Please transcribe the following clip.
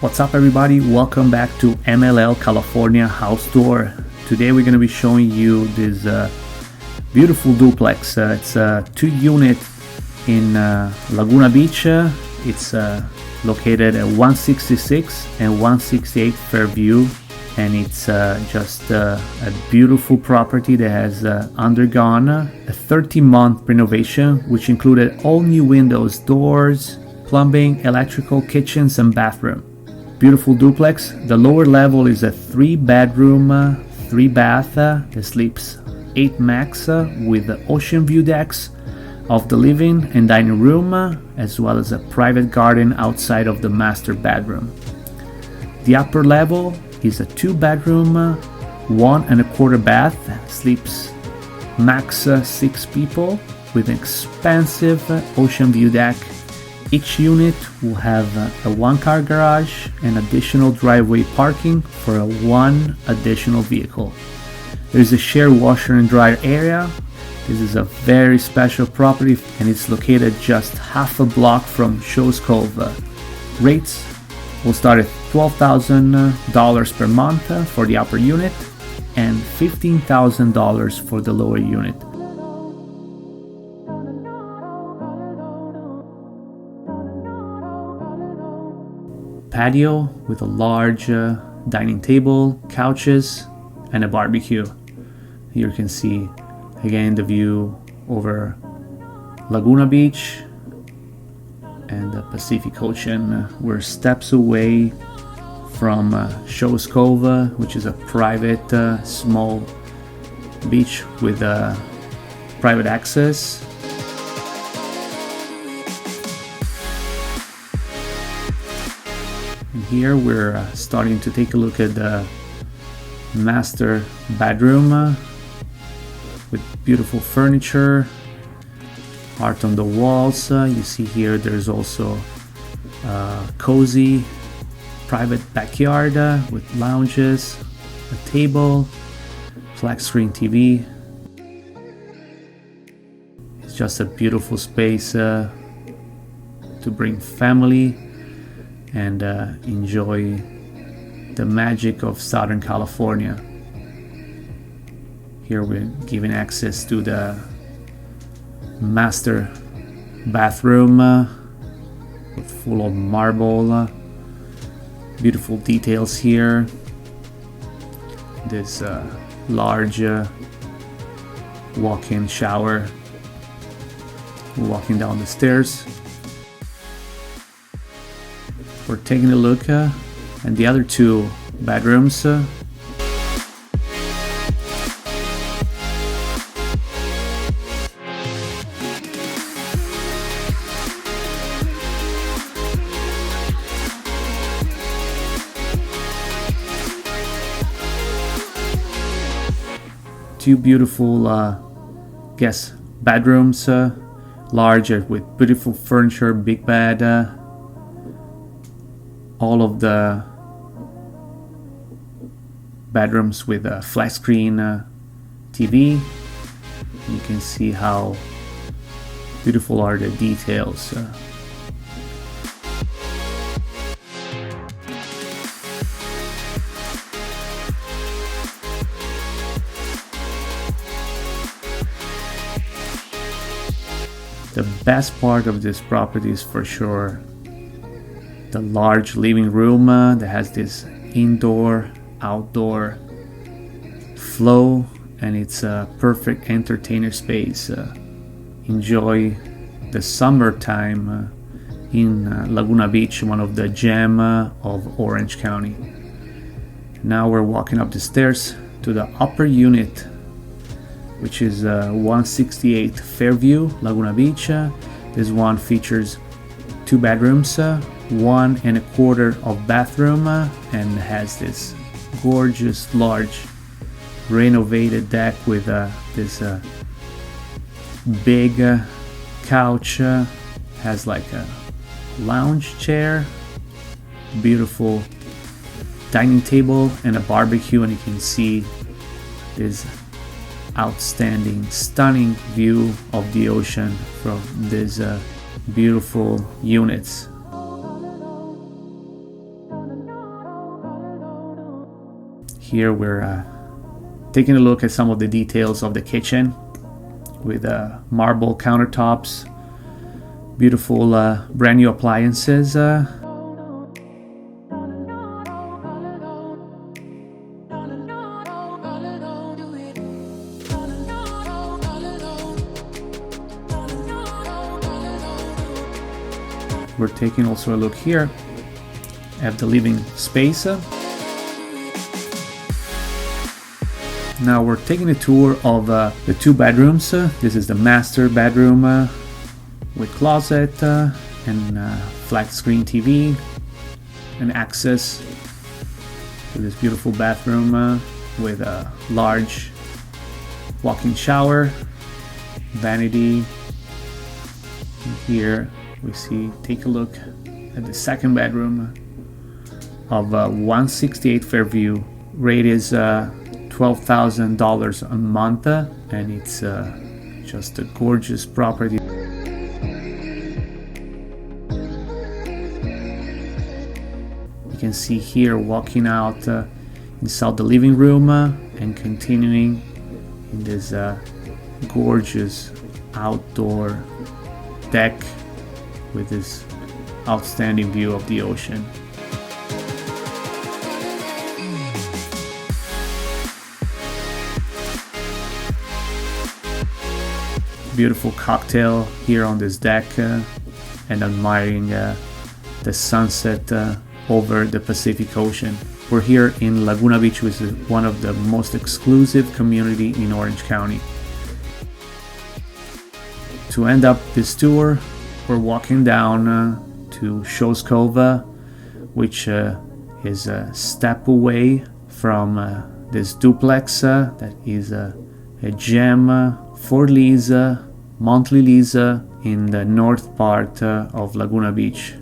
What's up everybody, welcome back to MLL California House Tour. Today we're going to be showing you this beautiful duplex. It's a 2-unit in Laguna Beach. It's located at 166 and 168 Fairview, and it's just a beautiful property that has undergone a 30-month renovation, which included all new windows, doors, plumbing, electrical, kitchens, and bathroom. Beautiful duplex. The lower level is a 3-bedroom, 3-bath that sleeps 8 max with the ocean view decks of the living and dining room, as well as a private garden outside of the master bedroom. The upper level is a 2-bedroom, 1.25 bath, sleeps max 6 people with an expansive ocean view deck. Each unit will have a 1-car garage and additional driveway parking for 1 additional vehicle. There's a shared washer and dryer area. This is a very special property and it's located just half a block from Show's Cove. Rates will start at $12,000 per month for the upper unit and $15,000 for the lower unit. Patio with a large dining table, couches, and a barbecue. Here you can see again the view over Laguna Beach and the Pacific Ocean. We're steps away from Show's Cove, which is a private small beach with private access. And here we're starting to take a look at the master bedroom with beautiful furniture, art on the walls. You see here there's also a cozy private backyard with lounges, a table, flat screen TV. It's just a beautiful space to bring family and enjoy the magic of Southern California. Here we're giving access to the master bathroom full of marble, beautiful details here. This large walk-in shower. Walking down the stairs, we're taking a look at the other 2 bedrooms. Two beautiful guest bedrooms, large with beautiful furniture, big bed. All of the bedrooms with a flat screen TV. You can see how beautiful are the details. The best part of this property is for sure the large living room that has this indoor outdoor flow, and it's a perfect entertainer space. Enjoy the summertime in Laguna Beach, one of the gem of Orange County. Now we're walking up the stairs to the upper unit, which is 168 Fairview, Laguna Beach. This one features 2 bedrooms, 1.25 of bathroom, and has this gorgeous large renovated deck with this big couch. Has like a lounge chair, beautiful dining table, and a barbecue, and you can see this outstanding, stunning view of the ocean from these beautiful units. Here we're taking a look at some of the details of the kitchen with marble countertops, beautiful brand new appliances. We're taking also a look here at the living space. Now we're taking a tour of the 2 bedrooms. This is the master bedroom with closet and flat screen TV and access to this beautiful bathroom with a large walk-in shower, vanity. And here we see, take a look at the 2nd bedroom of 168 Fairview. Rate is $12,000 a month, and it's just a gorgeous property. You can see here walking out inside the living room and continuing in this gorgeous outdoor deck with this outstanding view of the ocean. Beautiful cocktail here on this deck and admiring the sunset over the Pacific Ocean. We're here in Laguna Beach, which is one of the most exclusive community in Orange County. To end up this tour, we're walking down to Shaw's Cove, which is a step away from this duplex that is a gem for lease, monthly lease in the north part of Laguna Beach.